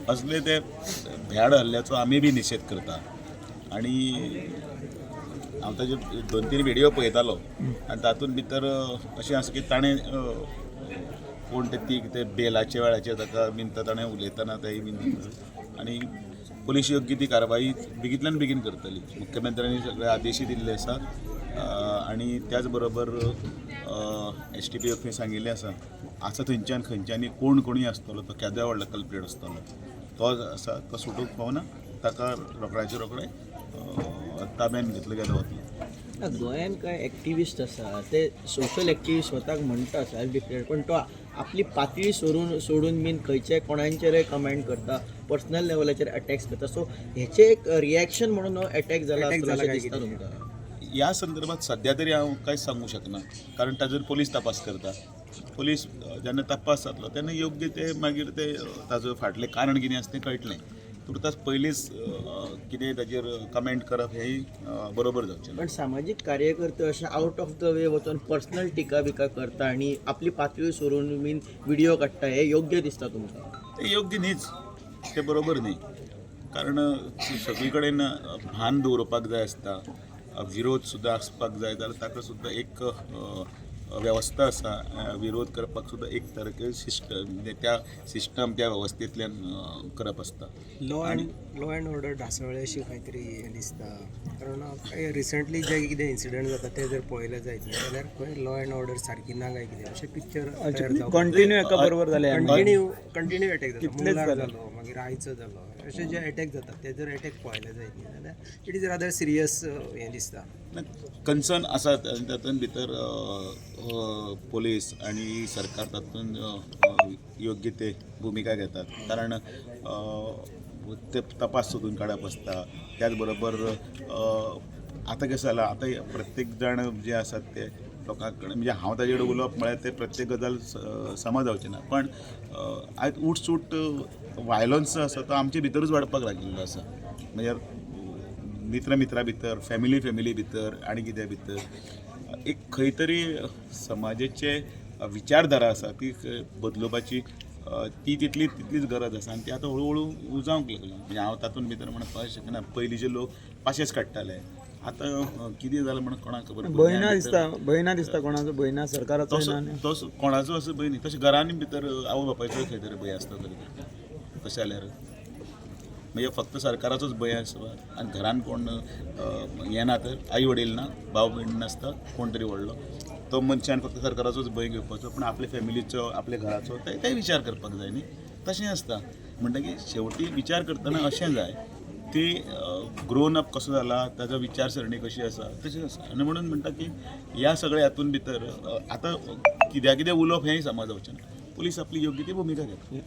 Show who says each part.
Speaker 1: असले ते भ्याड हल्ल्याचो आमी बी निशेध करता आणि हांव ताजे 2-3 व्हिडिओ पळयतालो आनी तातूंत भितर अशें आसा की ताणें कोण ते बेलाचे वेळाचेर ताका बीन ताणें उलयतना तेय बीन आनी पुलीस योग्य ती कारवाई बेगींतल्यान बेगीन करतली. मुख्यमंत्र्यांनी सगळे आदेशूय दिल्ले आसात आनी त्याच बरोबर STPFन सांगिल्लें आसा थंयच्यान खंयच्यानी कोणूय आसतलो तो केद्या व्हडलो कल्प्रेट आसतलो तो आसा तो सुटूंक पावना ताका रोखड्याचे रोखडें ताब्यान घेतलो गेलो वतलो.
Speaker 2: गोंयान कांय एक्टिविस्ट आसा ते सोशल एक्टिविस्ट स्वताक म्हणटा सेल्फ डिक्लेअर्ड पण तो आपली पातळी सोडून बीन खंयच्याय कोणाचेरय कमेंट करता पर्सनल लेवलाचेर अटॅक्स करता सो हेचे एक रिएक्शन म्हणून अटॅक जाला अशें दिसता तुमकां?
Speaker 1: ह्या संदर्भात सध्या तरी हांव कांयच सांगूंक शकना कारण ताजेर पोलीस तपास करता. पोलीस जेन्ना तपास जातलो तेन्ना योग्य ते मागीर ते ताजो फाटलें कारण कितें आसा तें कळटलें. तुर्तास पयलींच कितें ताजेर कमेंट करप हेंय बरोबर जावचें ना.
Speaker 2: पण सामाजीक कार्यकर्ते अशें आउट ऑफ द वे वचून पर्सनल टिका बिका करता आनी आपली पातळी सोडून बीन व्हिडिओ काडटा हें योग्य दिसता तुमकां?
Speaker 1: ते योग्य न्हीच, ते बरोबर न्ही. कारण सगळी कडेन भान दवरपाक जाय आसता, विरोध सुद्दां आसपाक जाय जाल्यार ताका सुद्दां एक वेवस्था आसा. विरोध करपाक सुद्दां एक तरेचे सिस्टम म्हणजे त्या सिस्टम त्या वेवस्थेंतल्यान करप आसता.
Speaker 3: लॉ अँड ऑर्डर ढासळ्ळे अशी कांय तरी दिसता कारण रिसंटली जे कितें इन्सिडंट जाता ते जर पळयले जायत जाल्यार खंय लॉ अँड ऑर्डर सारकी ना काय कितें अशें पिक्चर
Speaker 2: कंटिन्यू एका बरोबर जालें
Speaker 3: कंटिन्यू अटॅक जाता. मुल्लार जालो मागीर आयचो जालो अशे जे अटॅक जातात ते जर अटॅक पळयले जायत न्ही जाल्यार इट इज रादर सिरियस हें दिसता.
Speaker 1: कन्सर्न आसा तातूंत भितर पोलीस आणि सरकार तातूंत योग्य ते भुमिका घेतात कारण ते तपास सोदून काडप आसता. त्याच बरोबर आतां कशें जालां आतां प्रत्येक जाण जे आसात ते लोकांक कडेन म्हणजे हांव ताजेर उलोवप म्हळ्यार ते प्रत्येक गजाल समज जावचें ना पण आयज उठसूट वायलन्स आसा तो आमचे भितरूच वाडपाक लागिल्लो आसा. म्हणजे मित्रा भितर फॅमिली भितर आनी कित्या भितर एक खंय तरी समाजाचे विचारधारा आसा ती बदलोवपाची ती तितलीच गरज आसा आनी ती आतां हळू जावंक लागली. म्हणजे हांव तातूंत भितर म्हणपाक शकना. पयलींचे लोक पाशेंच काडटाले आतां कितें जालें म्हणून कोणाक खबर.
Speaker 2: भंय दिसता कोणाचो भंय ना सरकाराचो
Speaker 1: तो कोणाचो असो भंय न्ही. तशें घरांनी भितर आवय बापायचो खंय तरी भंय आसता तरी तशें जाल्यार म्हणजे फक्त सरकाराचोच भंय आसा आनी घरान कोण येना तर आई वडील ना भाव भयण नासता कोण तरी व्हडलो तो मनशान फक्त सरकाराचोच भंय घेवपाचो पण आपल्या फॅमिलीचो आपल्या घराचो तेय विचार करपाक जाय न्ही. तशें आसता म्हणटकीर शेवटी विचार करतना अशें जाय की ग्रोन अप कसो जाला ताजो विचारसरणी कशी आसा तशी आसा आनी म्हणून म्हणटा की ह्या सगळ्या हातूंत भितर आतां कित्याक उलोवप हेंय समज जावचें ना. पुलीस आपली योग्य ती भुमिका घेता.